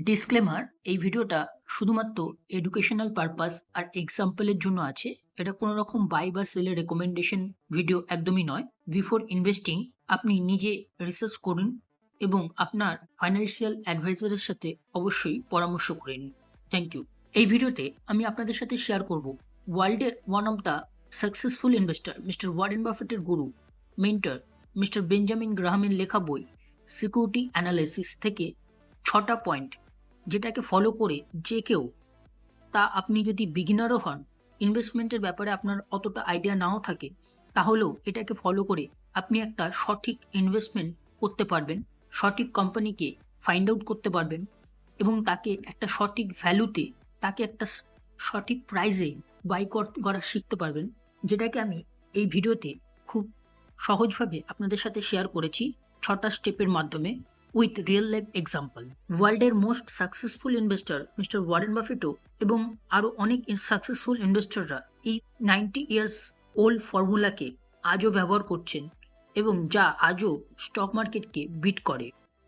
Disclaimer, এই ভিডিওটা শুধুমাত্র এডুকেশনাল পারপাস আর এক্সাম্পলের জন্য আছে। এটা কোনো রকম বাই বা সেলের রেকমেন্ডেশন ভিডিও একদমই নয়। বিফোর ইনভেস্টিং আপনি নিজে রিসার্চ করুন এবং আপনার ফাইন্যান্সিয়াল অ্যাডভাইজারের সাথে অবশ্যই পরামর্শ করে নিন। Thank you. এই ভিডিওতে আমি আপনাদের সাথে শেয়ার করব ওয়ার্ল্ডের one of the successful investor mister Warren বাফেটের গুরু মেন্টর মিস্টার বেঞ্জামিন গ্রাহামের লেখা বই সিকিউরিটি অ্যানালাইসিস থেকে 6টা পয়েন্ট, যেটাকে ফলো করে যে কেউ, তা আপনি যদি বিগিনারও হন, ইনভেস্টমেন্টের ব্যাপারে আপনার অতটা আইডিয়া নাও থাকে, তাহলেও এটাকে ফলো করে আপনি একটা সঠিক ইনভেস্টমেন্ট করতে পারবেন, সঠিক কোম্পানিকে ফাইন্ড আউট করতে পারবেন এবং তাকে একটা সঠিক ভ্যালুতে, তাকে একটা সঠিক প্রাইসে বাই করা শিখতে পারবেন, যেটাকে আমি এই ভিডিওতে খুব সহজভাবে আপনাদের সাথে শেয়ার করেছি 6টা স্টেপের মাধ্যমে উইথ রিয়েল লাইফ এক্সাম্পল। ওয়ার্ল্ডের most successful investor mister Warren বাফেটো এবং আরও অনেক সাকসেসফুল ইনভেস্টররা এই 90 ইয়ার্স ওল্ড ফর্মুলাকে আজও ব্যবহার করছেন এবং যা আজও স্টক মার্কেটকে বিট করে।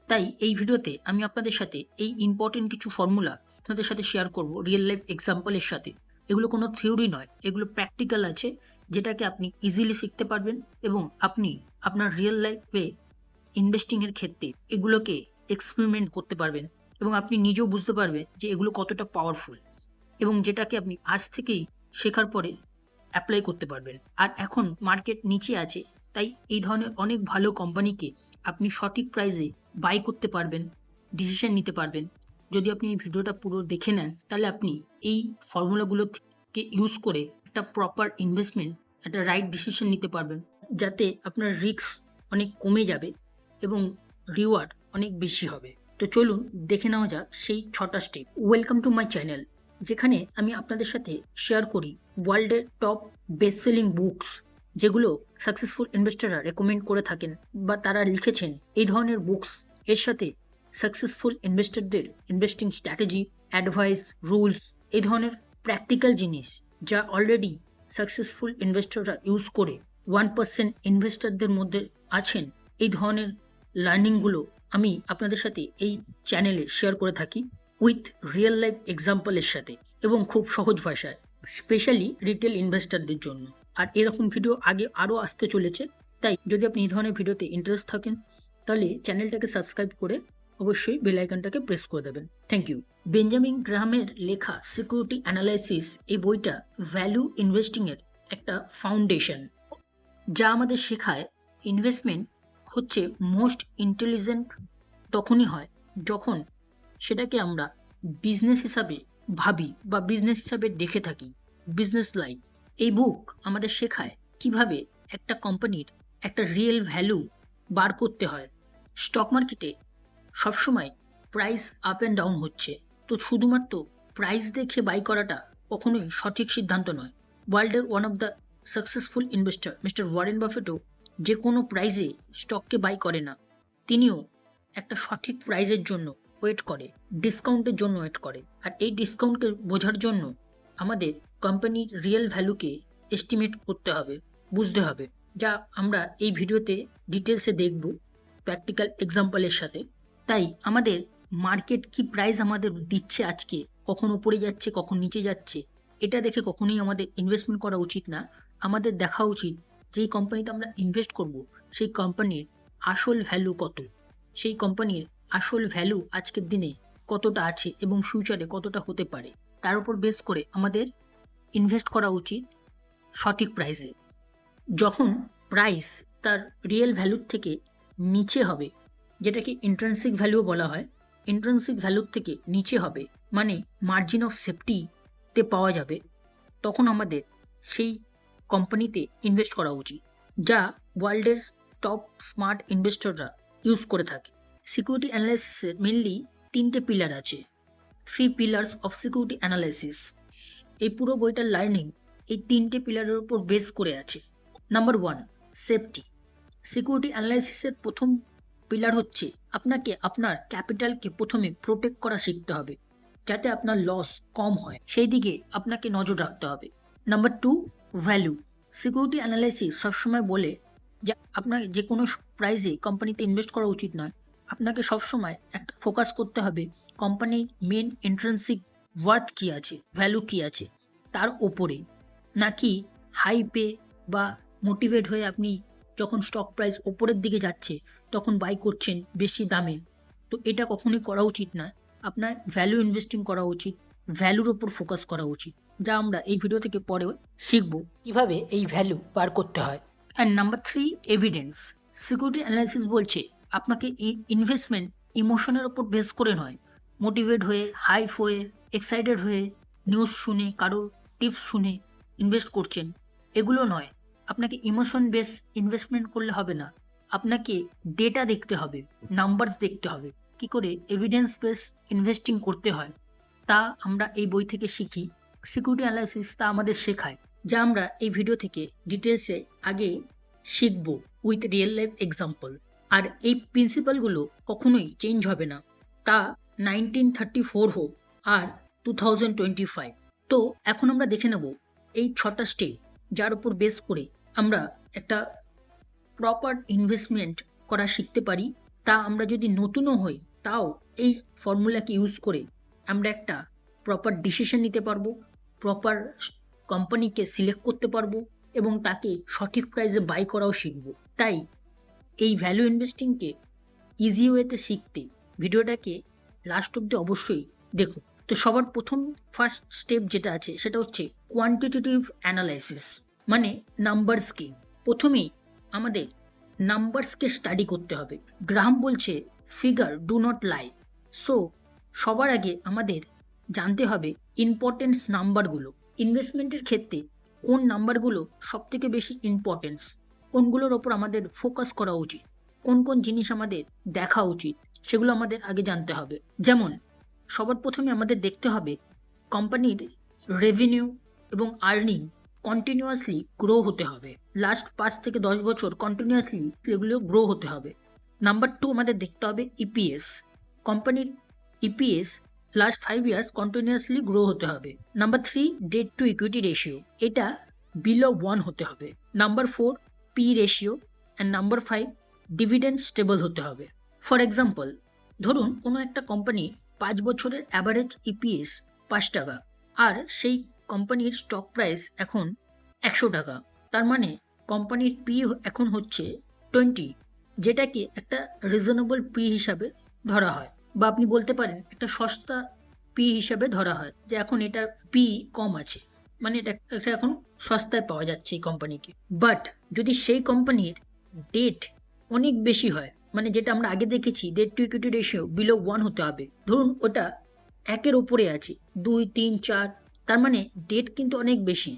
তাই এই ভিডিওতে আমি আপনাদের সাথে এই ইম্পর্টেন্ট কিছু ফর্মুলা আপনাদের সাথে শেয়ার করব রিয়েল লাইফ এক্সাম্পলের সাথে। এগুলো কোনো থিওরি নয়, এগুলো প্র্যাকটিক্যাল আছে, যেটাকে আপনি ইজিলি শিখতে পারবেন এবং আপনি আপনার রিয়েল লাইফে ইনভেস্টিং এর ক্ষেত্রে এগুলোকে এক্সপেরিমেন্ট করতে পারবেন এবং আপনি নিজেও বুঝতে পারবেন যে এগুলো কতটা পাওয়ারফুল এবং যেটাকে আপনি আজ থেকেই শেখার পরে অ্যাপ্লাই করতে পারবেন। আর এখন মার্কেট নিচে আছে, তাই এই ধরনের অনেক ভালো কোম্পানিকে আপনি সঠিক প্রাইসে বাই করতে পারবেন, ডিসিশন নিতে পারবেন। যদি আপনি এই ভিডিওটা পুরো দেখে নেন, তাহলে আপনি এই ফর্মুলাগুলোকে ইউজ করে একটা প্রপার ইনভেস্টমেন্ট, একটা রাইট ডিসিশন নিতে পারবেন, যাতে আপনার রিস্ক অনেক কমে যাবে এবং রিওয়ার্ড অনেক বেশি হবে। তো চলুন দেখে নেওয়া যাক সেই 6টা step. Welcome to my channel, যেখানে আমি আপনাদের সাথে শেয়ার করি ওয়ার্ল্ডের টপ বেস্ট সেলিং বুকস, যেগুলো সাকসেসফুল ইনভেস্টররা রেকমেন্ড করে থাকেন বা তারা লিখেছেন। এই ধরনের বুকস এর সাথে সাকসেসফুল ইনভেস্টরদের ইনভেস্টিং স্ট্র্যাটেজি, অ্যাডভাইস, রুলস, এই ধরনের প্র্যাকটিক্যাল জিনিস যা অলরেডি সাকসেসফুল ইনভেস্টররা ইউজ করে 1% ইনভেস্টরদের মধ্যে আছেন, এই ধরনের লার্নিংগুলো আমি আপনাদের সাথে এই চ্যানেলে শেয়ার করে থাকি উইথ রিয়েল লাইফ এক্সাম্পলের সাথে এবং খুব সহজ ভাষায়, স্পেশালি রিটেল ইনভেস্টরদের জন্য। আর এরকম ভিডিও আগে আরও আসতে চলেছে, তাই যদি আপনি এই ধরনের ভিডিওতে ইন্টারেস্ট থাকেন, তাহলে চ্যানেলটাকে সাবস্ক্রাইব করে অবশ্যই বেল আইকনটাকে প্রেস করে দেবেন। Thank you. বেঞ্জামিন গ্রাহামের লেখা সিকিউরিটি অ্যানালাইসিস, এই বইটা ভ্যালু ইনভেস্টিং এর একটা ফাউন্ডেশন, যা আমাদের শেখায় ইনভেস্টমেন্ট হচ্ছে মোস্ট ইন্টেলিজেন্ট তখনই হয় যখন সেটাকে আমরা বিজনেস হিসাবে ভাবি বা বিজনেস হিসাবে দেখে থাকি, বিজনেস লাইক। এই বুক আমাদের শেখায় কিভাবে একটা কোম্পানির একটা রিয়েল ভ্যালু বার করতে হয়। স্টক মার্কেটে সবসময় প্রাইস আপ অ্যান্ড ডাউন হচ্ছে, তো শুধুমাত্র প্রাইস দেখে বাই করাটা কখনোই সঠিক সিদ্ধান্ত নয়। ওয়ার্ল্ডের one of the successful investor mister Warren বাফেটো যে কোনো প্রাইসে স্টককে বাই করে না, তিনিও একটা সঠিক প্রাইসের জন্য ওয়েট করে, ডিসকাউন্টের জন্য ওয়েট করে। আর এই ডিসকাউন্টকে বোঝার জন্য আমাদের কোম্পানির রিয়েল ভ্যালুকে এস্টিমেট করতে হবে, বুঝতে হবে, যা আমরা এই ভিডিওতে ডিটেলসে দেখব প্র্যাকটিক্যাল এক্সাম্পলের সাথে। তাই আমাদের মার্কেট কি প্রাইস আমাদের দিচ্ছে আজকে, কখন উপরে যাচ্ছে কখন নিচে যাচ্ছে, এটা দেখে কখনোই আমাদের ইনভেস্টমেন্ট করা উচিত না। আমাদের দেখা উচিত যেই কোম্পানিতে আমরা ইনভেস্ট করব সেই কোম্পানির আসল ভ্যালু কত, সেই কোম্পানির আসল ভ্যালু আজকের দিনে কতটা আছে এবং ফিউচারে কতটা হতে পারে, তার উপর বেস করে আমাদের ইনভেস্ট করা উচিত সঠিক প্রাইসে। যখন প্রাইস তার রিয়েল ভ্যালুর থেকে নিচে হবে, যেটাকে ইন্ট্রিনসিক ভ্যালুও বলা হয়, ইন্ট্রিনসিক ভ্যালুর থেকে নিচে হবে মানে মার্জিন অফ সেফটিতে পাওয়া যাবে, তখন আমাদের সেই কোম্পানিতে ইনভেস্ট করা উচিত, যা ওয়ার্ল্ডের টপ স্মার্ট ইনভেস্টররা ইউজ করে থাকে। সিকিউরিটি অ্যানালাইসিসের মেনলি 3টে পিলার আছে, 3 পিলার্স অফ সিকিউরিটি অ্যানালাইসিস। এই পুরো বইটার লার্নিং এই 3টে পিলারের উপর বেস করে আছে। Number 1, safety. সিকিউরিটি অ্যানালাইসিসের প্রথম পিলার হচ্ছে আপনাকে আপনার ক্যাপিটালকে প্রথমে প্রোটেক্ট করা শিখতে হবে, যাতে আপনার লস কম হয়, সেই দিকে আপনাকে নজর রাখতে হবে। Number 2, value. সিকিউরিটি অ্যানালাইসিস সবসময় বলে যে আপনার যে কোনো প্রাইসে কোম্পানিতে ইনভেস্ট করা উচিত নয়, আপনাকে সবসময় একটা ফোকাস করতে হবে কোম্পানির মেন ইন্ট্রিনসিক ওয়ার্থ কি আছে, ভ্যালু কি আছে তার ওপরে, নাকি হাইপে বা মোটিভেট হয়ে আপনি যখন স্টক প্রাইস ওপরের দিকে যাচ্ছে তখন বাই করছেন বেশি দামে। তো এটা কখনোই করা উচিত নয়। আপনার ভ্যালু ইনভেস্টিং করা উচিত, ভ্যালুর ওপর ফোকাস করা উচিত, যা আমরা এই ভিডিও থেকে পরেও শিখব কিভাবে এই ভ্যালু বার করতে হয়। And number 3, evidence. Security analysis বলছে আপনাকে ইনভেস্টমেন্ট ইমোশনের ওপর বেস করে নয়, মোটিভেট হয়ে, হাইপ হয়ে, এক্সাইটেড হয়ে, নিউজ শুনে, কারোর টিপস শুনে ইনভেস্ট করছেন, এগুলো নয়। আপনাকে ইমোশন বেস ইনভেস্টমেন্ট করলে হবে না। আপনাকে ডেটা দেখতে হবে, নাম্বারস দেখতে হবে, কি করে এভিডেন্স বেস ইনভেস্টিং করতে হয় তা আমরা এই বই থেকে শিখি। সিকিউরিটি অ্যানালাইসিস তা আমাদের শেখায়, যা আমরা এই ভিডিও থেকে ডিটেলসে আগে শিখব উইথ রিয়েল লাইফ এক্সাম্পল। আর এই প্রিন্সিপালগুলো কখনোই চেঞ্জ হবে না, তা 1934 হোক আর 2025। তো এখন আমরা দেখে নেব এই 6টা স্টেপ, যার উপর বেস করে আমরা একটা প্রপার ইনভেস্টমেন্ট করা শিখতে পারি। তা আমরা যদি নতুনও হই তাও এই ফর্মুলাকে ইউজ করে আমরা একটা প্রপার ডিসিশন নিতে পারবো, প্রপার কোম্পানিকে সিলেক্ট করতে পারবো এবং তাকে সঠিক প্রাইসে বাই করাও শিখবো। তাই এই ভ্যালু ইনভেস্টিংকে ইজি ওয়েতে শিখতে ভিডিওটাকে লাস্ট অব্দি অবশ্যই দেখো। তো সবার প্রথম ফার্স্ট স্টেপ যেটা আছে সেটা হচ্ছে কোয়ান্টিটেটিভ অ্যানালাইসিস, মানে নাম্বারস গেম। প্রথমেই আমাদের নাম্বারসকে স্টাডি করতে হবে। গ্রাহাম বলছে figure do not lie. So সবার আগে আমাদের জানতে হবে ইম্পর্টেন্স নাম্বারগুলো। ইনভেস্টমেন্টের ক্ষেত্রে কোন নাম্বারগুলো সব থেকে বেশি ইম্পর্টেন্স, কোনগুলোর ওপর আমাদের ফোকাস করা উচিত, কোন কোন জিনিস আমাদের দেখা উচিত, সেগুলো আমাদের আগে জানতে হবে। যেমন সবার প্রথমে আমাদের দেখতে হবে কোম্পানির রেভিনিউ এবং আর্নিং কন্টিনিউয়াসলি গ্রো হতে হবে। লাস্ট 5 থেকে 10 বছর কন্টিনিউয়াসলি এগুলো গ্রো হতে হবে। নাম্বার 2, আমাদের দেখতে হবে ইপিএস। কোম্পানির EPS last 5 years continuously grow হতে হবে। Number 3, debt to equity ratio, এটা বিলো 1 হতে হবে। Number 4, P ratio. And number 5, dividend stable হতে হবে। ফর এক্সাম্পল, ধরুন কোনো একটা কোম্পানি 5 বছরের অ্যাভারেজ ইপিএস 5 টাকা, আর সেই কোম্পানির স্টক প্রাইস এখন 100 টাকা। তার মানে কোম্পানির পি এখন হচ্ছে 20, যেটাকে একটা রিজনেবল পি হিসাবে ধরা হয়, বা আপনি বলতে পারেন একটা সস্তা পি হিসাবে ধরা হয়, যে এখন এটার পি কম আছে, মানে এটা এখন সস্তায় পাওয়া যাচ্ছে এই কোম্পানিকে। বাট যদি সেই কোম্পানির ডেট অনেক বেশি হয়, মানে যেটা আমরা আগে দেখেছি debt to equity ratio below 1 হতে হবে, ধরুন ওটা 1-এর উপরে আছে, 2, 3, 4, তার মানে ডেট কিন্তু অনেক বেশি।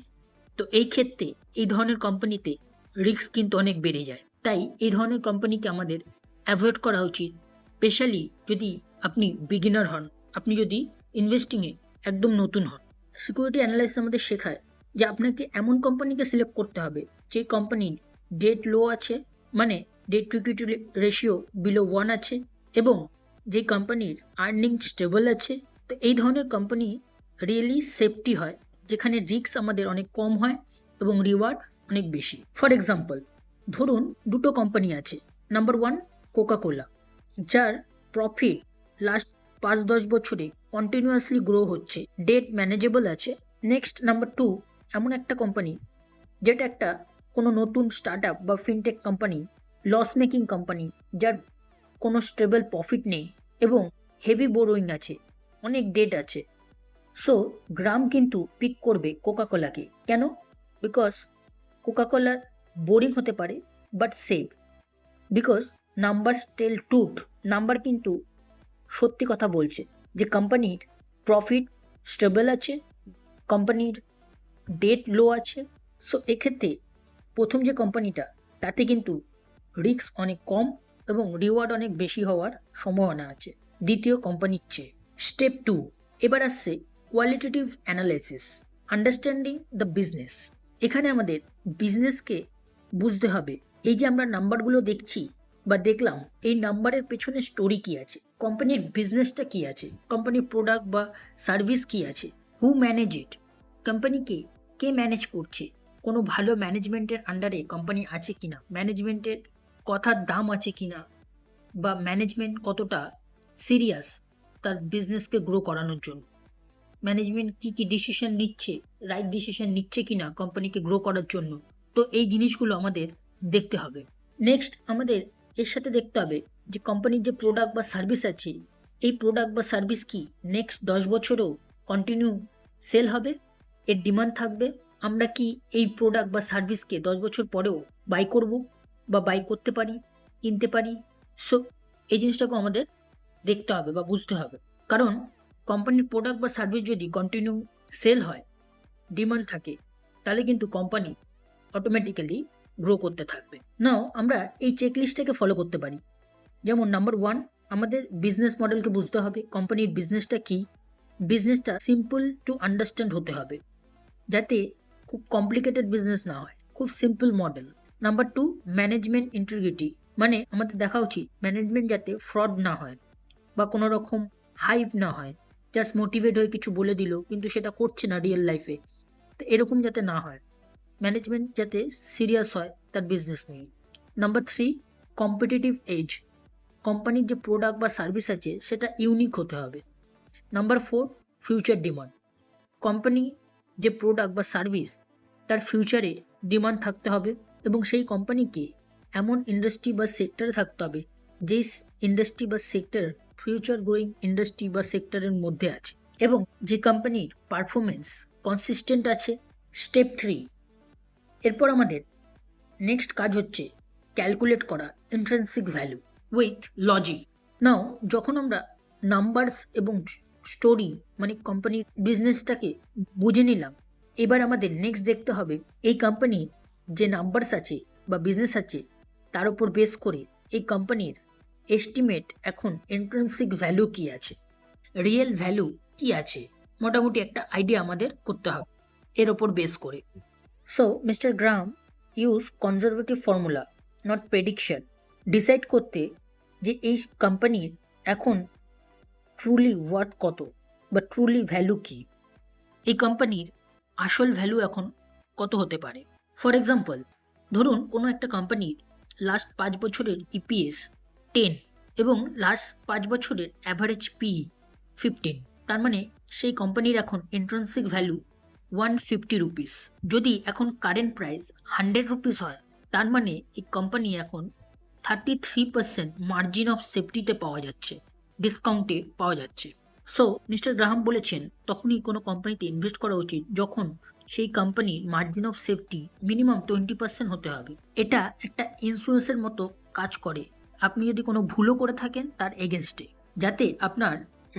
তো এই ক্ষেত্রে এই ধরনের কোম্পানিতে রিস্ক কিন্তু অনেক বেড়ে যায়। তাই এই ধরনের কোম্পানিকে আমাদের অ্যাভয়েড করা উচিত, স্পেশালি যদি আপনি বিগিনার হন, আপনি যদি ইনভেস্টিংয়ে একদম নতুন হন। সিকিউরিটি অ্যানালাইসিস আমাদের শেখায় যে আপনাকে এমন কোম্পানিকে সিলেক্ট করতে হবে যে কোম্পানির ডেট লো আছে, মানে debt to equity ratio below 1 আছে, এবং যে কোম্পানির আর্নিং স্টেবল আছে। তো এই ধরনের কোম্পানি রিয়েলি সেফটি হয়, যেখানে রিস্ক আমাদের অনেক কম হয় এবং রিওয়ার্ড অনেক বেশি। ফর এক্সাম্পল, ধরুন দুটো কোম্পানি আছে। নাম্বার 1, কোকা কোলা, যার প্রফিট লাস্ট 5-10 বছরে কন্টিনিউয়াসলি গ্রো হচ্ছে, ডেট ম্যানেজেবল আছে। নেক্সট নাম্বার 2, এমন একটা কোম্পানি যেটা একটা কোনো নতুন স্টার্ট আপ বা fintech company, loss making company, যার কোনো স্টেবল প্রফিট নেই এবং হেভি বোরোইং আছে, অনেক ডেট আছে। সো গ্রাম কিন্তু পিক করবে কোকা কোলাকে। কেন? বিকজ কোকা কোলা বোরিং হতে পারে but safe, because number tell truth. Number কিন্তু সত্যি কথা বলছে যে কোম্পানির প্রফিট স্টেবল আছে, কোম্পানির ডেট লো আছে। সো এক্ষেত্রে প্রথম যে কোম্পানিটা, তাতে কিন্তু রিস্ক অনেক কম এবং রিওয়ার্ড অনেক বেশি হওয়ার সম্ভাবনা আছে দ্বিতীয় কোম্পানির চেয়ে। স্টেপ 2, এবার আসছে qualitative analysis, understanding the business. এখানে আমাদের বিজনেসকে বুঝতে হবে। এই যে আমরা নাম্বারগুলো দেখছি বা দেখলাম, এই নাম্বারের পেছনে স্টোরি কি আছে, কোম্পানির বিজনেসটা কি আছে, কোম্পানির প্রোডাক্ট বা সার্ভিস কি আছে, হু ম্যানেজ ইট, কোম্পানিকে কে ম্যানেজ করছে, কোনো ভালো ম্যানেজমেন্টের আন্ডারে কোম্পানি আছে কিনা, ম্যানেজমেন্টের কথার দাম আছে কিনা, বা ম্যানেজমেন্ট কতটা সিরিয়াস তার বিজনেসকে গ্রো করানোর জন্য, ম্যানেজমেন্ট কি কি ডিসিশন নিচ্ছে, রাইট ডিসিশন নিচ্ছে কিনা কোম্পানিকে গ্রো করার জন্য। তো এই জিনিসগুলো আমাদের দেখতে হবে। নেক্সট আমাদের এর সাথে দেখতে হবে যে কোম্পানির যে প্রোডাক্ট বা সার্ভিস আছে, এই প্রোডাক্ট বা সার্ভিস কি নেক্সট 10 বছরও কন্টিনিউ সেল হবে, এর ডিমান্ড থাকবে, আমরা কি এই প্রোডাক্ট বা সার্ভিসকে 10 বছর পরেও বাই করব বা বাই করতে পারি, কিনতে পারি। সো এই জিনিসটাকে আমাদের দেখতে হবে বা বুঝতে হবে। কারণ কোম্পানির প্রোডাক্ট বা সার্ভিস যদি কন্টিনিউ সেল হয়, ডিমান্ড থাকে, তাহলে কিন্তু কোম্পানি অটোমেটিক্যালি গ্রো করতে থাকবে। নাও আমরা এই চেকলিস্টটাকে ফলো করতে পারি। যেমন নাম্বার 1, আমাদের বিজনেস মডেলকে বুঝতে হবে, কোম্পানির বিজনেসটা কি। বিজনেসটা সিম্পল টু আন্ডারস্ট্যান্ড হতে হবে, যাতে খুব কমপ্লিকেটেড বিজনেস না হয়, খুব simple model. Number 2, management integrity, মানে আমাদের দেখা উচিত ম্যানেজমেন্ট যাতে ফ্রড না হয় বা কোনো রকম হাইপ না হয়, জাস্ট মোটিভেট হয়ে কিছু বলে দিল কিন্তু সেটা করছে না রিয়েল লাইফে, তো এরকম যাতে না হয়। ম্যানেজমেন্ট যাতে সিরিয়াস হয় তার বিজনেস নিয়ে। নাম্বার 3, কম্পিটিটিভ এজ, কোম্পানির যে প্রোডাক্ট বা সার্ভিস আছে সেটা ইউনিক হতে হবে। নাম্বার 4, ফিউচার ডিমান্ড, কোম্পানি যে প্রোডাক্ট বা সার্ভিস তার ফিউচারে ডিমান্ড থাকতে হবে এবং সেই কোম্পানিকে এমন ইন্ডাস্ট্রি বা সেক্টরে থাকতে হবে যেই ইন্ডাস্ট্রি বা সেক্টর ফিউচার গ্রোয়িং ইন্ডাস্ট্রি বা সেক্টরের মধ্যে আছে এবং যে কোম্পানির পারফরমেন্স কনসিস্টেন্ট আছে। স্টেপ 3, এরপর আমাদের নেক্সট কাজ হচ্ছে ক্যালকুলেট করা ইন্ট্রিনসিক ভ্যালু উইথ লজিক। নাও যখন আমরা নাম্বারস এবং স্টোরি মানে কোম্পানির বিজনেসটাকে বুঝে নিলাম, এবার আমাদের নেক্সট দেখতে হবে এই কোম্পানির যে নাম্বারস আছে বা বিজনেস আছে তার উপর বেস করে এই কোম্পানির এস্টিমেট এখন ইন্ট্রিনসিক ভ্যালু কি আছে, রিয়েল ভ্যালু কি আছে, মোটামুটি একটা আইডিয়া আমাদের করতে হবে এর ওপর বেস করে। So mister gram use conservative formula not prediction decide করতে যে এই কোম্পানির এখন ট্রুলি ওয়ার্থ কত বা ট্রুলি ভ্যালু কি, এই কোম্পানির আসল ভ্যালু এখন কত হতে পারে। ফর এক্সাম্পল, ধরুন কোনো একটা কোম্পানির লাস্ট 5 বছরের ইপিএস 10 এবং লাস্ট 5 বছরের অ্যাভারেজ পি 15, তার মানে সেই কোম্পানির এখন ইন্ট্রিনসিক ভ্যালু 150 রুপিস। যদি এখন কারেন্ট প্রাইস 100 রুপিস হয়, তার মানে এই কোম্পানি এখন 33% মার্জিন অফ সেফটিতে পাওয়া যাচ্ছে, ডিসকাউন্টে পাওয়া যাচ্ছে। সো মিস্টার গ্রাহাম বলেছেন তখনই কোনো কোম্পানিতে ইনভেস্ট করা উচিত যখন সেই কোম্পানির মার্জিন অফ সেফটি মিনিমাম 20% হতে হবে। এটা একটা ইন্স্যুরেন্সের মতো কাজ করে, আপনি যদি কোনো ভুলও করে থাকেন তার এগেনস্টে, যাতে আপনার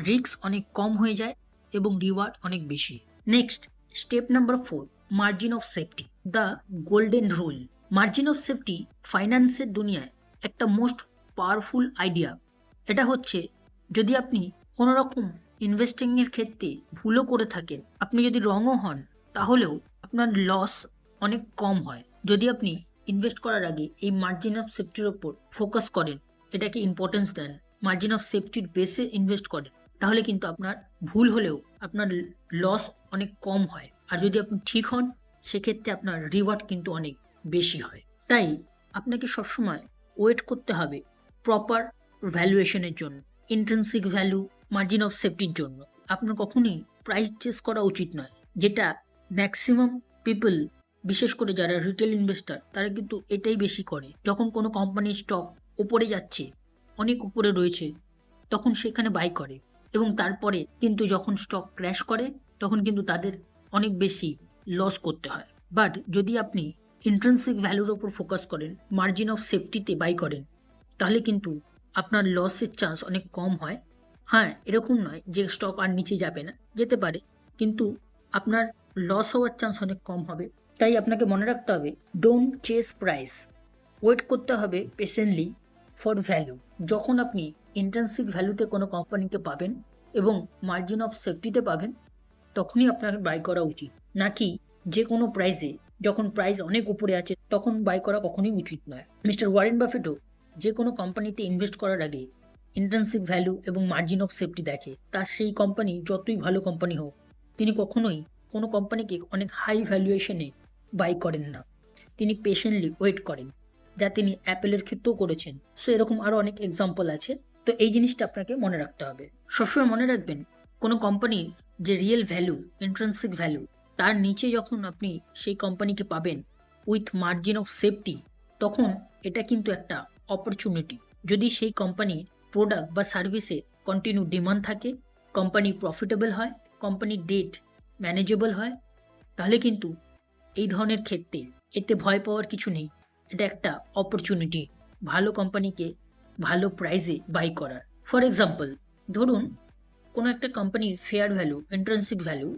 রিস্ক অনেক কম হয়ে যায় এবং রিওয়ার্ড অনেক বেশি। Next step number 4, margin of safety, the golden rule. Margin of safety ফাইন্যান্সের দুনিয়ায় একটা মোস্ট পাওয়ারফুল আইডিয়া। এটা হচ্ছে যদি আপনি কোনো রকম ইনভেস্টিং এর ক্ষেত্রে ভুলও করে থাকেন, আপনি যদি রঙও হন, তাহলেও আপনার লস অনেক কম হয় যদি আপনি ইনভেস্ট করার আগে এই মার্জিন অফ সেফটির ওপর ফোকাস করেন, এটাকে ইম্পর্টেন্স দেন, মার্জিন অফ সেফটির বেসে ইনভেস্ট করেন, তাহলে কিন্তু আপনার ভুল হলেও আপনার লস অনেক কম হয়। আর যদি আপনি ঠিক হন সেক্ষেত্রে আপনার রিওয়ার্ড কিন্তু অনেক বেশি হয়। তাই আপনাকে সবসময় ওয়েট করতে হবে প্রপার ভ্যালুয়েশনের জন্য, ইন্ট্রিনসিক ভ্যালু, মার্জিন অফ সেফটির জন্য। আপনার কখনোই প্রাইস চেস করা উচিত নয়, যেটা ম্যাক্সিমাম পিপল, বিশেষ করে যারা রিটেল ইনভেস্টার, তারা কিন্তু এটাই বেশি করে। যখন কোনো কোম্পানির স্টক উপরে যাচ্ছে, অনেক উপরে রয়েছে, তখন সেখানে বাই করে এবং তারপরে কিন্তু যখন স্টক ক্র্যাশ করে তখন কিন্তু তাদের অনেক বেশি লস করতে হয়। বাট যদি আপনি ইন্ট্রিনসিক ভ্যালুর ওপর ফোকাস করেন, মার্জিন অফ সেফটিতে বাই করেন, তাহলে কিন্তু আপনার লসের চান্স অনেক কম হয়। হ্যাঁ, এরকম নয় যে স্টক আর নিচে যাবে না, যেতে পারে, কিন্তু আপনার লস হওয়ার চান্স অনেক কম হবে। তাই আপনাকে মনে রাখতে হবে ডোন্ট চেস প্রাইস, ওয়েট করতে হবে পেশেন্টলি ফর ভ্যালু। যখন আপনি ইন্ট্রিনসিক ভ্যালুতে কোনো কোম্পানিকে পাবেন এবং মার্জিন অফ সেফটিতে পাবেন, তখনই আপনাকে বাই করা উচিত, নাকি যে কোনো প্রাইসে যখন প্রাইস অনেক উপরে আছে তখন বাই করা কখনোই উচিত নয়। মিস্টার ওয়ারেন বাফেটও যে কোনো কোম্পানিতে ইনভেস্ট করার আগে ইন্ট্রিনসিক ভ্যালু এবং মার্জিন অফ সেফটি দেখে। তার সেই কোম্পানি যতই ভালো কোম্পানি হোক, তিনি কখনোই কোনো কোম্পানিকে অনেক হাই ভ্যালুয়েশনে বাই করেন না, তিনি পেশেন্টলি ওয়েট করেন। যা তিনি অ্যাপেলের ক্ষেত্রেও করেছেন। সো এরকম আরো অনেক এক্সাম্পল আছে। তো এই জিনিসটা আপনাকে মনে রাখতে হবে। সবসময় মনে রাখবেন, কোনো কোম্পানির যে রিয়েল ভ্যালু, ইন্ট্রিনসিক ভ্যালু, তার নিচে যখন আপনি সেই কোম্পানিকে পাবেন উইথ মার্জিন অফ সেফটি, তখন এটা কিন্তু একটা অপরচুনিটি। যদি সেই কোম্পানি প্রোডাক্ট বা সার্ভিসে কন্টিনিউ ডিমান্ড থাকে, কোম্পানি প্রফিটেবল হয়, কোম্পানির ডেট ম্যানেজেবল হয়, তাহলে কিন্তু এই ধরনের ক্ষেত্রে এতে ভয় পাওয়ার কিছু নেই। এটা একটা অপরচুনিটি ভালো কোম্পানিকে ভালো প্রাইসে বাই করার। ফর এক্সাম্পল, ধরুন কোনো একটা কোম্পানির fair value, intrinsic value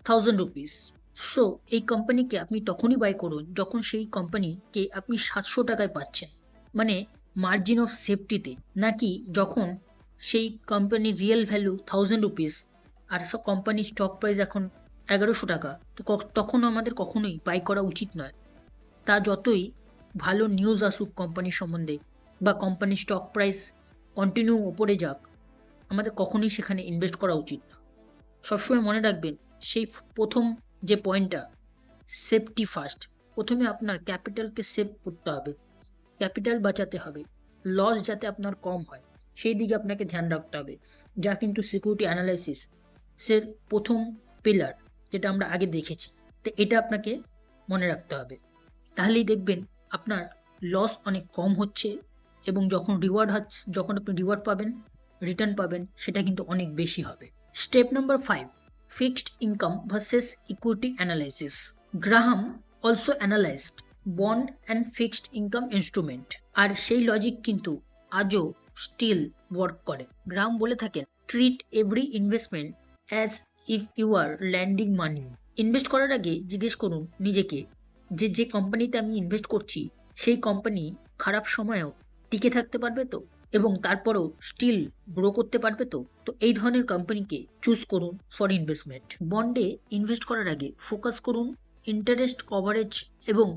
1000 rupees. So এই কোম্পানিকে আপনি তখনই বাই করুন যখন সেই কোম্পানিকে আপনি 700 টাকায় পাচ্ছেন, মানে মার্জিন অফ সেফটিতে, নাকি যখন সেই কোম্পানির রিয়েল ভ্যালু 1000 রুপিস আর সব কোম্পানির স্টক প্রাইস এখন 1100 টাকা। তো তখন আমাদের কখনোই বাই করা উচিত নয়। তা যতই ভালো নিউজ আসুক কোম্পানির সম্বন্ধে বা কোম্পানির স্টক প্রাইস কন্টিনিউ ওপরে যাক, আমাদের কখনোই সেখানে ইনভেস্ট করা উচিত না। সবসময় মনে রাখবেন, সেই প্রথম যে পয়েন্টটা, সেফটি ফার্স্ট। প্রথমে আপনার ক্যাপিটালকে সেভ করতে হবে, ক্যাপিটাল বাঁচাতে হবে, লস যাতে আপনার কম হয় সেই দিকে আপনাকে ধ্যান রাখতে হবে, যা কিন্তু সিকিউরিটি অ্যানালাইসিস এর প্রথম পিলার, যেটা আমরা আগে দেখেছি। তো এটা আপনাকে মনে রাখতে হবে, তাহলেই দেখবেন আপনার লস অনেক কম হচ্ছে এবং যখন আপনি রিওয়ার্ড পাবেন, রিটার্ন পাবেন, সেটা কিন্তু অনেক বেশি হবে। Step number 5, fixed income versus equity analysis. Graham also analysed bond and fixed income instrument, আর সেই লজিক কিন্তু আজও স্টিল ওয়ার্ক করে। গ্রাহাম বলে থাকেন, treat every investment as if you are landing money. Invest করার আগে জিজ্ঞেস করুন নিজেকে যে কোম্পানিতে আমি ইনভেস্ট করছি সেই কোম্পানি খারাপ সময়েও টিকে থাকতে পারবে তো, এবং তারপরেও স্টিল গ্রো করতে পারবে তো। তো এই ধরনের কোম্পানিকে চুজ করুন ফর ইনভেস্টমেন্ট। বন্ডে ইনভেস্ট করার আগে ফোকাস করুন ইন্টারেস্ট কভারেজ এবং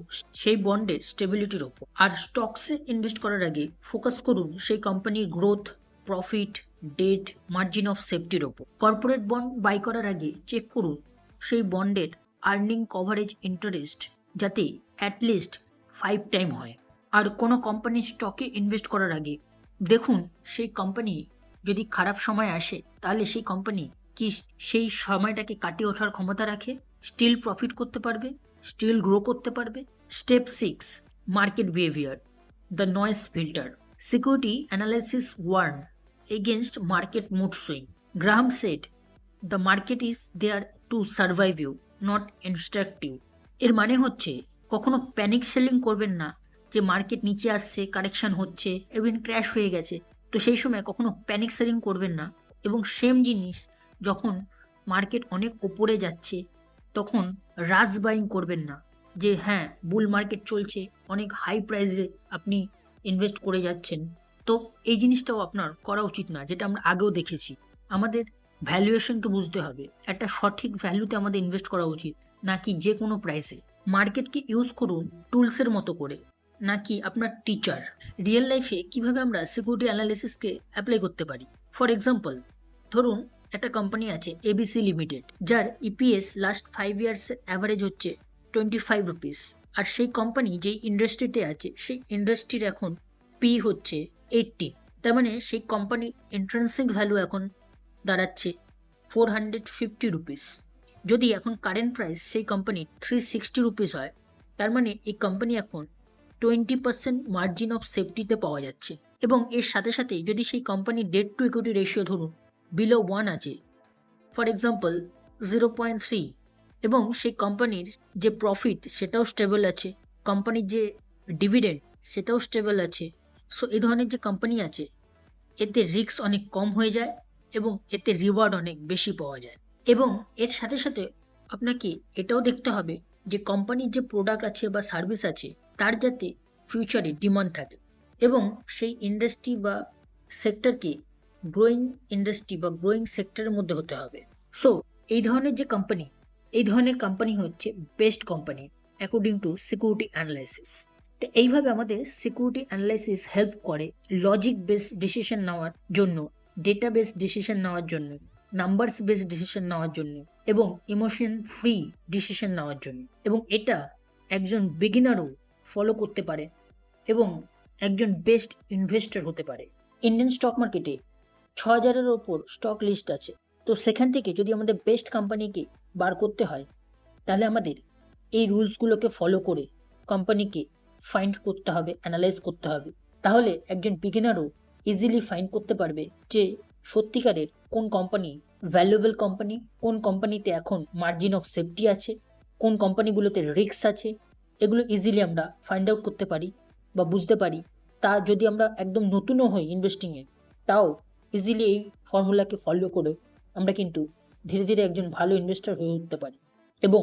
সেই বন্ডের স্টেবিলিটির ওপর। আর স্টকসে ইনভেস্ট করার আগে ফোকাস করুন সেই কোম্পানির growth, profit, debt, margin of সেফটির ওপর। কর্পোরেট বন্ড বাই করার আগে চেক করুন সেই বন্ডের আর্নিং কভারেজ ইন্টারেস্ট যাতে অ্যাটলিস্ট 5 টাইম হয়। আর কোনো কোম্পানির স্টকে ইনভেস্ট করার আগে দেখুন সেই কোম্পানি যদি খারাপ সময় আসে তাহলে সেই কোম্পানি কি সেই সময়টাকে কাটিয়ে ওঠার ক্ষমতা রাখে, স্টিল প্রফিট করতে পারবে, স্টিল গ্রো করতে পারবে। Step 6, market behaviour, the noise filter. Security analysis warn against market mood swing. Graham said, the market is there to survive you, not instruct you. এর মানে হচ্ছে কখনো প্যানিক সেলিং করবেন না যে মার্কেট নিচে আসছে, কারেকশন হচ্ছে এবং ক্র্যাশ হয়ে গেছে, তো সেই সময় কখনো প্যানিক সেলিং করবেন না। এবং সেম জিনিস যখন মার্কেট অনেক ওপরে যাচ্ছে তখন রাশ বাইং করবেন না, যে হ্যাঁ বুল মার্কেট চলছে, অনেক হাই প্রাইসে আপনি ইনভেস্ট করে যাচ্ছেন। তো এই জিনিসটাও আপনার করা উচিত না, যেটা আমরা আগেও দেখেছি। আমাদের ভ্যালুয়েশনকে বুঝতে হবে, একটা সঠিক ভ্যালুতে আমাদের ইনভেস্ট করা উচিত, নাকি যে কোনো প্রাইসে। মার্কেটকে ইউজ করুন টুলসের মতো করে, নাকি আপনার টিচার। রিয়েল লাইফে কিভাবে আমরা সিকিউরিটি অ্যানালিসিসকে অ্যাপ্লাই করতে পারি? ফর এক্সাম্পল, ধরুন একটা কোম্পানি আছে এবিসি লিমিটেড, যার ইপিএস লাস্ট 5 ইয়ার্স অ্যাভারেজ হচ্ছে 25 রুপিস। আর সেই কোম্পানি যেই ইন্ডাস্ট্রিতে আছে সেই ইন্ডাস্ট্রির এখন পি হচ্ছে 80, তার মানে সেই কোম্পানির ইন্ট্রিনসিক ভ্যালু এখন দাঁড়াচ্ছে 450 রুপিস। যদি এখন কারেন্ট প্রাইস সেই কোম্পানির 360 রুপিস হয়, তার মানে এই কোম্পানি এখন 20% মার্জিন অফ সেফটিতে পাওয়া যাচ্ছে। এবং এর সাথে সাথে যদি সেই কোম্পানির ডেট টু ইকুইটি রেশিও ধরুন বিলো 1 আছে, ফর এক্সাম্পল 0.3, এবং সেই কোম্পানির যে প্রফিট সেটাও স্টেবল আছে, কোম্পানির যে ডিভিডেন্ড সেটাও স্টেবল আছে। সো এই ধরনের যে কোম্পানি আছে এতে রিস্ক অনেক কম হয়ে যায় এবং এতে রিওয়ার্ড অনেক বেশি পাওয়া যায়। এবং এর সাথে সাথে আপনাকে এটাও দেখতে হবে যে কোম্পানির যে প্রোডাক্ট আছে বা সার্ভিস আছে তার যাতে ফিউচারে ডিমান্ড থাকে এবং সেই ইন্ডাস্ট্রি বা সেক্টরকে গ্রোয়িং ইন্ডাস্ট্রি বা গ্রোয়িং সেক্টরের মধ্যে হতে হবে। সো এই ধরনের যে কোম্পানি, এই ধরনের কোম্পানি হচ্ছে best company according to security analysis. তো এইভাবে আমাদের সিকিউরিটি অ্যানালাইসিস হেল্প করে লজিক বেসড ডিসিশন নেওয়ার জন্য, ডেটা বেসড ডিসিশন নেওয়ার জন্য, নাম্বারস বেসড ডিসিশন নেওয়ার জন্য এবং ইমোশন ফ্রি ডিসিশন নেওয়ার জন্য। এবং এটা একজন বিগিনারও ফলো করতে পারে এবং একজন বেস্ট ইনভেস্টর হতে পারে। ইন্ডিয়ান স্টক মার্কেটে ৬,০০০-এর ওপর স্টক লিস্ট আছে। তো সেখান থেকে যদি আমাদের বেস্ট কোম্পানিকে বার করতে হয়, তাহলে আমাদের এই রুলসগুলোকে ফলো করে কোম্পানিকে ফাইন্ড করতে হবে, অ্যানালাইজ করতে হবে। তাহলে একজন বিগিনারও ইজিলি ফাইন্ড করতে পারবে যে সত্যিকারের কোন কোম্পানি ভ্যালুয়েবল কোম্পানি, কোন কোম্পানিতে এখন মার্জিন অফ সেফটি আছে, কোন কোম্পানিগুলোতে রিস্ক আছে। এগুলো ইজিলি আমরা ফাইন্ড আউট করতে পারি বা বুঝতে পারি। তা যদি আমরা একদম নতুনও হই ইনভেস্টিংয়ে, তাও ইজিলি এই ফর্মুলাকে ফলো করে আমরা কিন্তু ধীরে ধীরে একজন ভালো ইনভেস্টর হয়ে উঠতে পারি এবং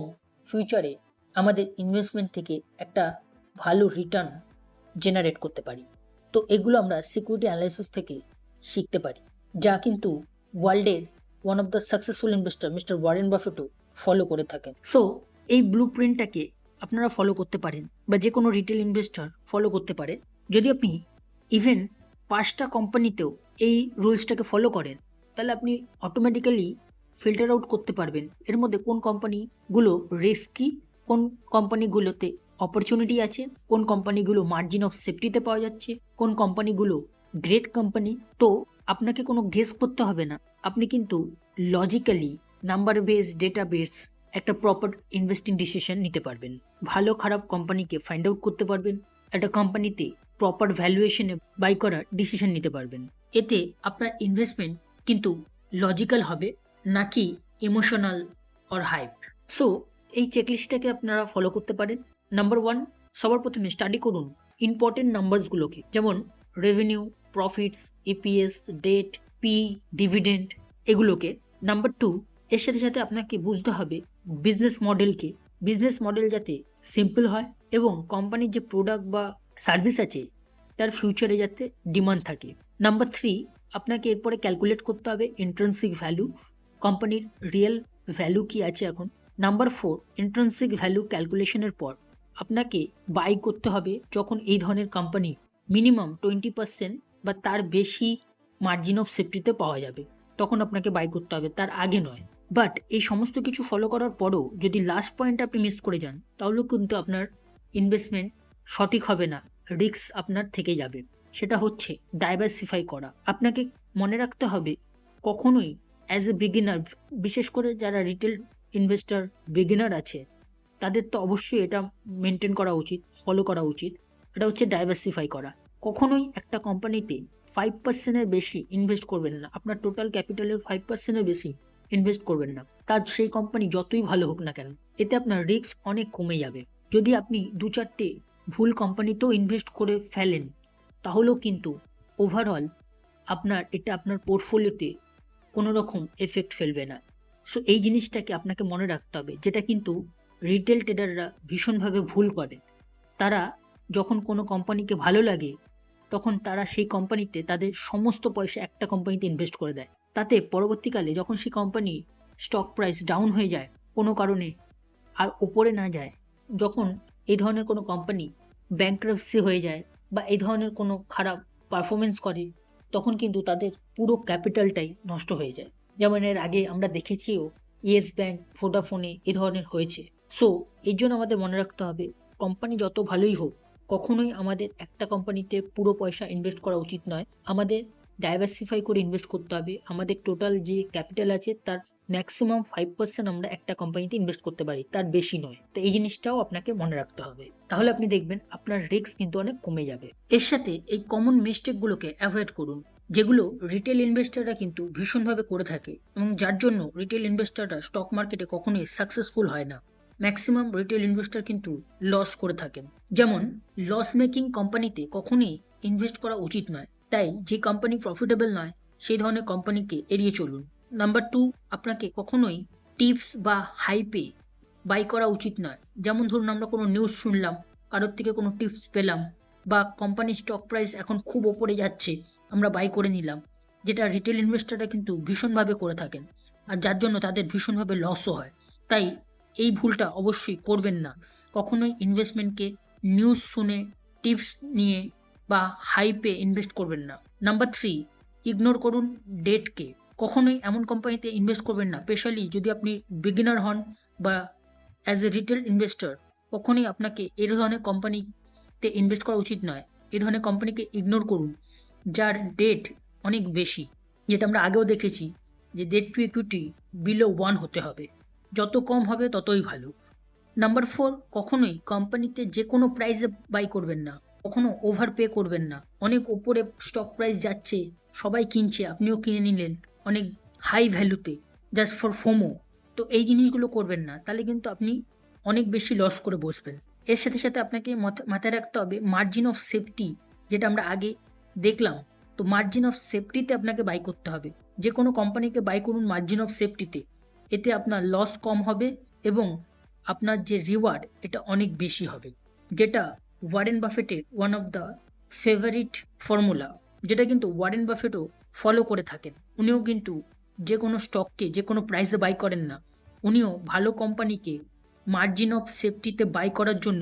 ফিউচারে আমাদের ইনভেস্টমেন্ট থেকে একটা ভালো রিটার্ন জেনারেট করতে পারি। তো এগুলো আমরা সিকিউরিটি অ্যানালাইসিস থেকে শিখতে পারি, যা কিন্তু ওয়ার্ল্ডের one of the successful investor mister Warren বাফেটও ফলো করে থাকেন। সো এই ব্লু প্রিন্টটাকে আপনারা ফলো করতে পারেন বা যে কোনো রিটেল ইনভেস্টর ফলো করতে পারে। যদি আপনি ইভেন 5টা কোম্পানিতেও এই রুলসটাকে ফলো করেন, তাহলে আপনি অটোমেটিক্যালি ফিল্টার আউট করতে পারবেন এর মধ্যে কোন কোম্পানিগুলো রিস্কি, কোন কোম্পানিগুলোতে অপরচুনিটি আছে, কোন কোম্পানিগুলো মার্জিন অফ সেফটিতে পাওয়া যাচ্ছে, কোন কোম্পানিগুলো গ্রেট কোম্পানি। তো আপনাকে কোনো গেস করতে হবে না, আপনি কিন্তু logically number base, data base একটা প্রপার ইনভেস্টিং ডিসিশন নিতে পারবেন। ভালো খারাপ কোম্পানিকে ফাইন্ড আউট করতে পারবেন, একটা কোম্পানিতে প্রপার ভ্যালুয়েশনে বাই করার ডিসিশন নিতে পারবেন। এতে আপনার ইনভেস্টমেন্ট কিন্তু লজিক্যাল হবে, নাকি ইমোশনাল অর হাইপ। সো এই চেকলিস্টটাকে আপনারা ফলো করতে পারেন। নাম্বার 1, সবার প্রথমে স্টাডি করুন ইম্পর্টেন্ট নাম্বারসগুলোকে, যেমন revenue, profits, EPS, debt, P, dividend, এগুলোকে। নাম্বার 2, এর সাথে সাথে আপনাকে বুঝতে হবে বিজনেস মডেলকে। বিজনেস মডেল যাতে সিম্পল হয় এবং কোম্পানির যে প্রোডাক্ট বা সার্ভিস আছে তার ফিউচারে যাতে ডিমান্ড থাকে। নাম্বার 3, আপনাকে এরপরে ক্যালকুলেট করতে হবে ইন্ট্রিনসিক ভ্যালু, কোম্পানির রিয়েল ভ্যালু কি আছে এখন। নাম্বার 4, ইন্ট্রিনসিক ভ্যালু ক্যালকুলেশনের পর আপনাকে বাই করতে হবে যখন এই ধরনের কোম্পানি মিনিমাম 20% বা তার বেশি মার্জিন অফ সেফটিতে পাওয়া যাবে, তখন আপনাকে বাই করতে হবে, তার আগে নয়। বাট এই সমস্ত কিছু ফলো করার পরেও যদি লাস্ট পয়েন্ট আপনি মিস করে যান, তাহলেও কিন্তু আপনার ইনভেস্টমেন্ট সঠিক হবে না, রিস্ক আপনার থেকে যাবে। সেটা হচ্ছে ডাইভার্সিফাই করা। আপনাকে মনে রাখতে হবে কখনোই অ্যাজ এ বিগিনার, বিশেষ করে যারা রিটেল ইনভেস্টর বিগিনার আছে, তাদের তো অবশ্যই এটা মেনটেন করা উচিত, ফলো করা উচিত। এটা হচ্ছে ডাইভার্সিফাই করা। কখনোই একটা কোম্পানিতে 5%-এর বেশি ইনভেস্ট করবেন না, আপনার টোটাল ক্যাপিটালের 5%-এর বেশি ইনভেস্ট করবেন না, তার সেই কোম্পানি যতই ভালো হোক না কেন। এতে আপনার রিস্ক অনেক কমে যাবে। যদি আপনি 2-4টে ভুল কোম্পানিতেও ইনভেস্ট করে ফেলেন, তাহলেও কিন্তু ওভারঅল এটা আপনার পোর্টফোলিওতে কোনো রকম এফেক্ট ফেলবে না। সো এই জিনিসটাকে আপনাকে মনে রাখতে হবে, যেটা কিন্তু রিটেল ট্রেডাররা ভীষণভাবে ভুল করে। তারা যখন কোনো কোম্পানিকে ভালো লাগে, তখন তারা সেই কোম্পানিতে তাদের সমস্ত পয়সা একটা কোম্পানিতে ইনভেস্ট করে দেয়। তাতে পরবর্তীকালে যখন সেই কোম্পানি স্টক প্রাইস ডাউন হয়ে যায় কোনো কারণে, আর ওপরে না যায়, যখন এই ধরনের কোনো কোম্পানি ব্যাংক্রাপসি হয়ে যায় বা এই ধরনের কোনো খারাপ পারফরমেন্স করে, তখন কিন্তু তাদের পুরো ক্যাপিটালটাই নষ্ট হয়ে যায়। যেমন এর আগে আমরা দেখেছিও ইয়েস ব্যাংক, ভোডাফোনে এ ধরনের হয়েছে। সো এর জন্য আমাদের মনে রাখতে হবে কোম্পানি যত ভালোই হোক, কখনোই আমাদের একটা কোম্পানিতে পুরো পয়সা ইনভেস্ট করা উচিত নয়। আমাদের ডাইভার্সিফাই করে ইনভেস্ট করতে হবে। আমাদের টোটাল যে ক্যাপিটাল আছে তার ম্যাক্সিমাম 5% আমরা একটা কোম্পানিতে ইনভেস্ট করতে পারি, তার বেশি নয়। তো এই জিনিসটাও আপনাকে মনে রাখতে হবে, তাহলে আপনি দেখবেন আপনার রিস্ক কিন্তু অনেক কমে যাবে। এর সাথে এই কমন মিস্টেকগুলোকে অ্যাভয়েড করুন, যেগুলো রিটেল ইনভেস্টররা কিন্তু ভীষণভাবে করে থাকে এবং যার জন্য রিটেল ইনভেস্টররা স্টক মার্কেটে কখনোই সাকসেসফুল হয় না। ম্যাক্সিমাম রিটেল ইনভেস্টর কিন্তু লস করে থাকেন। যেমন লস মেকিং কোম্পানিতে কখনোই ইনভেস্ট করা উচিত নয়। তাই যে কোম্পানি প্রফিটেবল নয় সেই ধরনের কোম্পানিকে এড়িয়ে চলুন। নাম্বার 2, আপনাকে কখনোই টিপস বা হাইপে বাই করা উচিত নয়। যেমন ধরুন আমরা কোনো নিউজ শুনলাম, কারোর থেকে কোনো টিপস পেলাম, বা কোম্পানির স্টক প্রাইস এখন খুব ওপরে যাচ্ছে, আমরা বাই করে নিলাম, যেটা রিটেল ইনভেস্টররা কিন্তু ভীষণভাবে করে থাকেন আর যার জন্য তাদের ভীষণভাবে লসও হয়। তাই এই ভুলটা অবশ্যই করবেন না। কখনোই ইনভেস্টমেন্টকে নিউজ শুনে, টিপস নিয়ে বা হাইপে ইনভেস্ট করবেন না। নাম্বার 3, ইগনোর করুন ডেটকে। কখনোই এমন কোম্পানিতে ইনভেস্ট করবেন না, স্পেশালি যদি আপনি বিগিনার হন বা অ্যাজ এ রিটেল ইনভেস্টর, কখনোই আপনাকে এই ধরনের কোম্পানিতে ইনভেস্ট করা উচিত নয়, এই ধরনের কোম্পানিকে ইগনোর করুন যার ডেট অনেক বেশি, যেটা আমরা আগেও দেখেছি যে ডেট টু ইকুইটি বিলো 1 হতে হবে, যত কম হবে ততই ভালো। নাম্বার 4, কখনোই কোম্পানিতে যে কোনো প্রাইসে বাই করবেন না, কখনো ওভার পে করবেন না। অনেক ওপরে স্টক প্রাইস যাচ্ছে, সবাই কিনছে, আপনিও কিনে নিলেন অনেক হাই ভ্যালুতে জাস্ট ফর ফোমো। তো এই জিনিসগুলো করবেন না, তাহলে কিন্তু আপনি অনেক বেশি লস করে বসবেন। এর সাথে সাথে আপনাকে মাথায় রাখতে হবে মার্জিন অফ সেফটি, যেটা আমরা আগে দেখলাম। তো মার্জিন অফ সেফটিতে আপনাকে বাই করতে হবে। যে কোনো কোম্পানিকে বাই করুন মার্জিন অফ সেফটিতে, এতে আপনার লস কম হবে এবং আপনার যে রিওয়ার্ড এটা অনেক বেশি হবে, যেটা ওয়ারেন বাফেটের one of the favourite formula, যেটা কিন্তু ওয়ারেন বাফেটও ফলো করে থাকেন। উনিও কিন্তু যে কোনো স্টককে যে কোনো প্রাইসে বাই করেন না, উনিও ভালো কোম্পানিকে মার্জিন অফ সেফটিতে বাই করার জন্য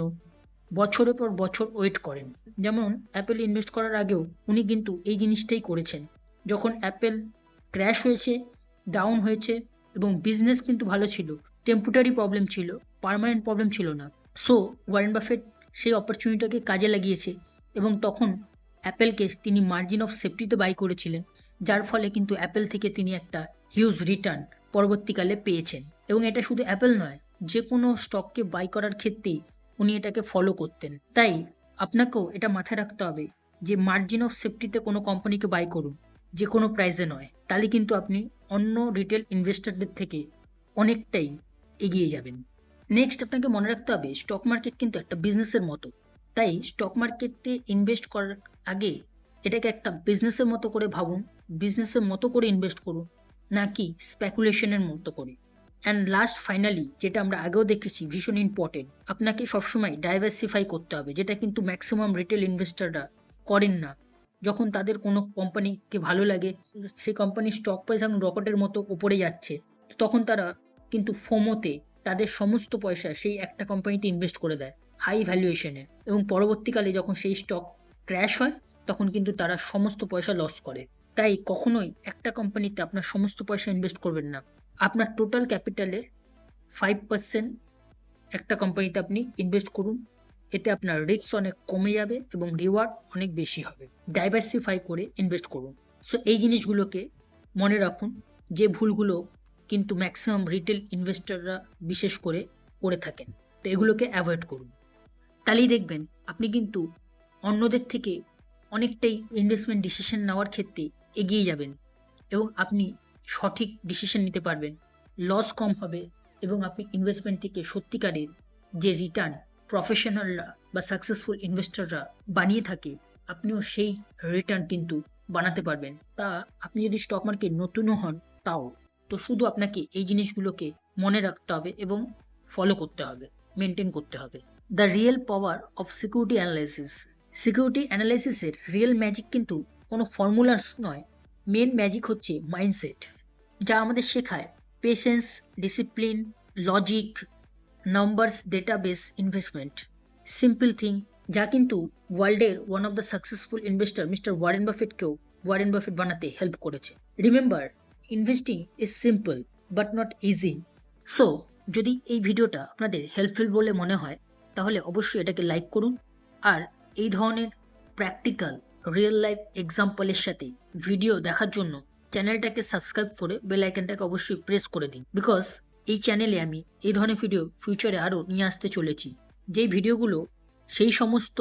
বছরের পর বছর ওয়েট করেন। যেমন অ্যাপেল ইনভেস্ট করার আগেও উনি কিন্তু এই জিনিসটাই করেছেন। যখন অ্যাপেল ক্র্যাশ হয়েছে, ডাউন হয়েছে এবং বিজনেস কিন্তু ভালো ছিল, টেম্পোরারি প্রবলেম ছিল, পার্মানেন্ট প্রবলেম ছিল না। সো ওয়ারেন বাফেট সেই অপরচুনিটিটাকে কাজে লাগিয়েছে এবং তখন অ্যাপেলকে তিনি মার্জিন অফ সেফটিতে বাই করেছিলেন, যার ফলে কিন্তু অ্যাপেল থেকে তিনি একটা হিউজ রিটার্ন পরবর্তীকালে পেয়েছেন। এবং এটা শুধু অ্যাপেল নয়, যে কোনো স্টককে বাই করার ক্ষেত্রেই উনি এটাকে ফলো করতেন। তাই আপনাকেও এটা মাথায় রাখতে হবে যে মার্জিন অফ সেফটিতে কোনো কোম্পানিকে বাই করুন, যে কোনো প্রাইসে নয়, তাহলে কিন্তু আপনি অন্য রিটেল ইনভেস্টরদের থেকে অনেকটাই এগিয়ে যাবেন। নেক্সট আপনাকে মনে রাখতে হবে স্টক মার্কেট কিন্তু একটা বিজনেসের মতো। তাই স্টক মার্কেটে ইনভেস্ট করার আগে এটাকে একটা বিজনেসের মতো করে ভাবুন, বিজনেসের মতো করে ইনভেস্ট করুন, নাকি স্পেকুলেশনের মতো করে। অ্যান্ড লাস্ট ফাইনালি, যেটা আমরা আগেও দেখেছি ভীষণ ইম্পর্টেন্ট, আপনাকে সবসময় ডাইভার্সিফাই করতে হবে, যেটা কিন্তু ম্যাক্সিমাম রিটেল ইনভেস্টররা করেন না। যখন তাদের কোনো কোম্পানিকে ভালো লাগে, সেই কোম্পানির স্টক প্রাইস এখন রকেটের মতো উপরে যাচ্ছে, তখন তারা কিন্তু ফোমোতে তাদের সমস্ত পয়সা সেই একটা কোম্পানিতে ইনভেস্ট করে দেয় হাই ভ্যালুয়েশনে, এবং পরবর্তীকালে যখন সেই স্টক ক্র্যাশ হয় তখন কিন্তু তারা সমস্ত পয়সা লস করে। তাই কখনোই একটা কোম্পানিতে আপনার সমস্ত পয়সা ইনভেস্ট করবেন না। আপনার টোটাল ক্যাপিটালের 5% একটা কোম্পানিতে আপনি ইনভেস্ট করুন, এতে আপনার রিস্ক অনেক কমে যাবে এবং রিওয়ার্ড অনেক বেশি হবে। ডাইভার্সিফাই করে ইনভেস্ট করুন। সো এই জিনিসগুলোকে মনে রাখুন, যে ভুলগুলো কিন্তু ম্যাক্সিমাম রিটেল ইনভেস্টররা বিশেষ করে থাকেন। তো এগুলোকে অ্যাভয়েড করুন, তাহলেই দেখবেন আপনি কিন্তু অন্যদের থেকে অনেকটাই ইনভেস্টমেন্ট ডিসিশন নেওয়ার ক্ষেত্রে এগিয়ে যাবেন এবং আপনি সঠিক ডিসিশন নিতে পারবেন, লস কম হবে এবং আপনি ইনভেস্টমেন্ট থেকে সত্যিকারের যে রিটার্ন প্রফেশনালরা বা সাকসেসফুল ইনভেস্টররা বানিয়ে থাকে, আপনিও সেই রিটার্ন কিন্তু বানাতে পারবেন। তা আপনি যদি স্টক মার্কেট নতুনও হন তাও, তো শুধু আপনাকে এই জিনিসগুলোকে মনে রাখতে হবে এবং ফলো করতে হবে, মেনটেন করতে হবে। The real power of security analysis. Security অ্যানালাইসিসের রিয়েল ম্যাজিক কিন্তু কোনো ফর্মুলাস নয়, মেন ম্যাজিক হচ্ছে মাইন্ডসেট, যা আমাদের শেখায় patience, discipline, logic, numbers, database, investment. Simple thing, যা কিন্তু ওয়ার্ল্ডের one of the successful investor mister Warren বাফেটকেও ওয়ারেন বাফেট বানাতে হেল্প করেছে। Remember, investing is simple but not easy. So যদি এই ভিডিওটা আপনাদের হেল্পফুল বলে মনে হয় তাহলে অবশ্যই এটাকে লাইক করুন, আর এই ধরনের প্র্যাকটিক্যাল রিয়েল লাইফ এক্সাম্পলের সাথে ভিডিও দেখার জন্য চ্যানেলটাকে সাবস্ক্রাইব করে বেল আইকনটাকে অবশ্যই প্রেস করে দিন, বিকজ এই চ্যানেলে আমি এই ধরনের ভিডিও ফিউচারে আরও নিয়ে আসতে চলেছি, যেই ভিডিওগুলো সেই সমস্ত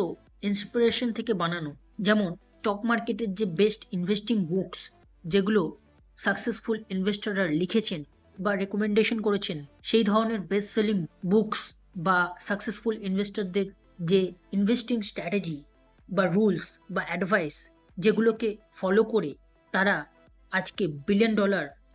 ইন্সপিরেশন থেকে বানানো, যেমন স্টক মার্কেটের যে বেস্ট ইনভেস্টিং বুকস যেগুলো সাকসেসফুল ইনভেস্টররা লিখেছেন বা রেকমেন্ডেশন করেছেন, সেই ধরনের বেস্ট সেলিং বুকস বা সাকসেসফুল ইনভেস্টরদের যে ইনভেস্টিং স্ট্র্যাটেজি বা রুলস বা অ্যাডভাইস, যেগুলোকে ফলো করে তারা আজকে $1 বিলিয়ন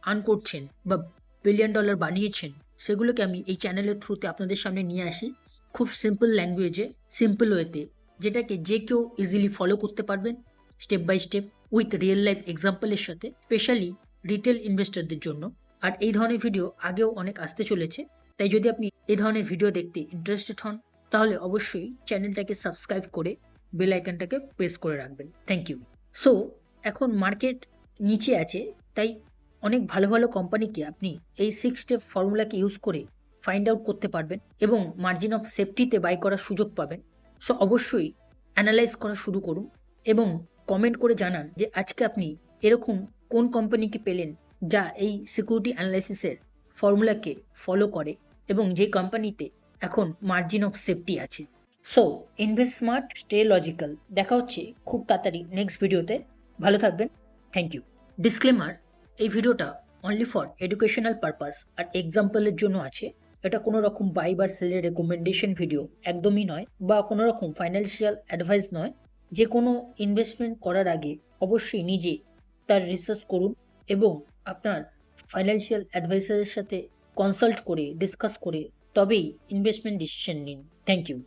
আর্ন করছেন বা $1 বিলিয়ন বানিয়েছেন, সেগুলোকে আমি এই চ্যানেলের থ্রুতে আপনাদের সামনে নিয়ে আসি খুব সিম্পল ল্যাঙ্গুয়েজে, সিম্পল ওয়েতে, যেটাকে যে কেউ ইজিলি ফলো করতে পারবেন step by step with real life এক্সাম্পলের সাথে, স্পেশালি রিটেল ইনভেস্টরদের জন্য। আর এই ধরনের ভিডিও আগেও অনেক আসতে চলেছে, তাই যদি আপনি এই ধরনের ভিডিও দেখতে ইন্টারেস্টেড হন তাহলে অবশ্যই চ্যানেলটাকে সাবস্ক্রাইব করে বেল আইকনটাকে প্রেস করে রাখবেন। Thank you. সো এখন মার্কেট নিচে আছে, তাই অনেক ভালো ভালো কোম্পানিকে আপনি এই 6 স্টেপ ফর্মুলাকে ইউজ করে ফাইন্ড আউট করতে পারবেন এবং মার্জিন অফ সেফটিতে বাই করার সুযোগ পাবেন। সো অবশ্যই অ্যানালাইজ করা শুরু করুন এবং কমেন্ট করে জানান যে আজকে আপনি এরকম কোন কোম্পানিকে পেলেন যা এই সিকিউরিটি অ্যানালাইসিসের ফর্মুলাকে ফলো করে এবং যে কোম্পানিতে এখন মার্জিন অফ সেফটি আছে। So invest smart, stay logical. দেখা হচ্ছে খুব তাড়াতাড়ি নেক্সট ভিডিওতে। ভালো থাকবেন। Thank you. ডিসক্লেমার, এই ভিডিওটা অনলি ফর এডুকেশনাল পারপাস আর এক্সাম্পলের জন্য আছে। এটা কোনো রকম বাই বা সেলের রেকমেন্ডেশন ভিডিও একদমই নয়, বা কোনো রকম ফাইন্যান্সিয়াল অ্যাডভাইস নয়। যে কোনো ইনভেস্টমেন্ট করার আগে অবশ্যই নিজে তার রিসার্চ করুন এবং আপনার ফাইন্যান্সিয়াল অ্যাডভাইসারের সাথে কনসাল্ট করে ডিসকাস করে তবেই ইনভেস্টমেন্ট ডিসিশন নিন। Thank you.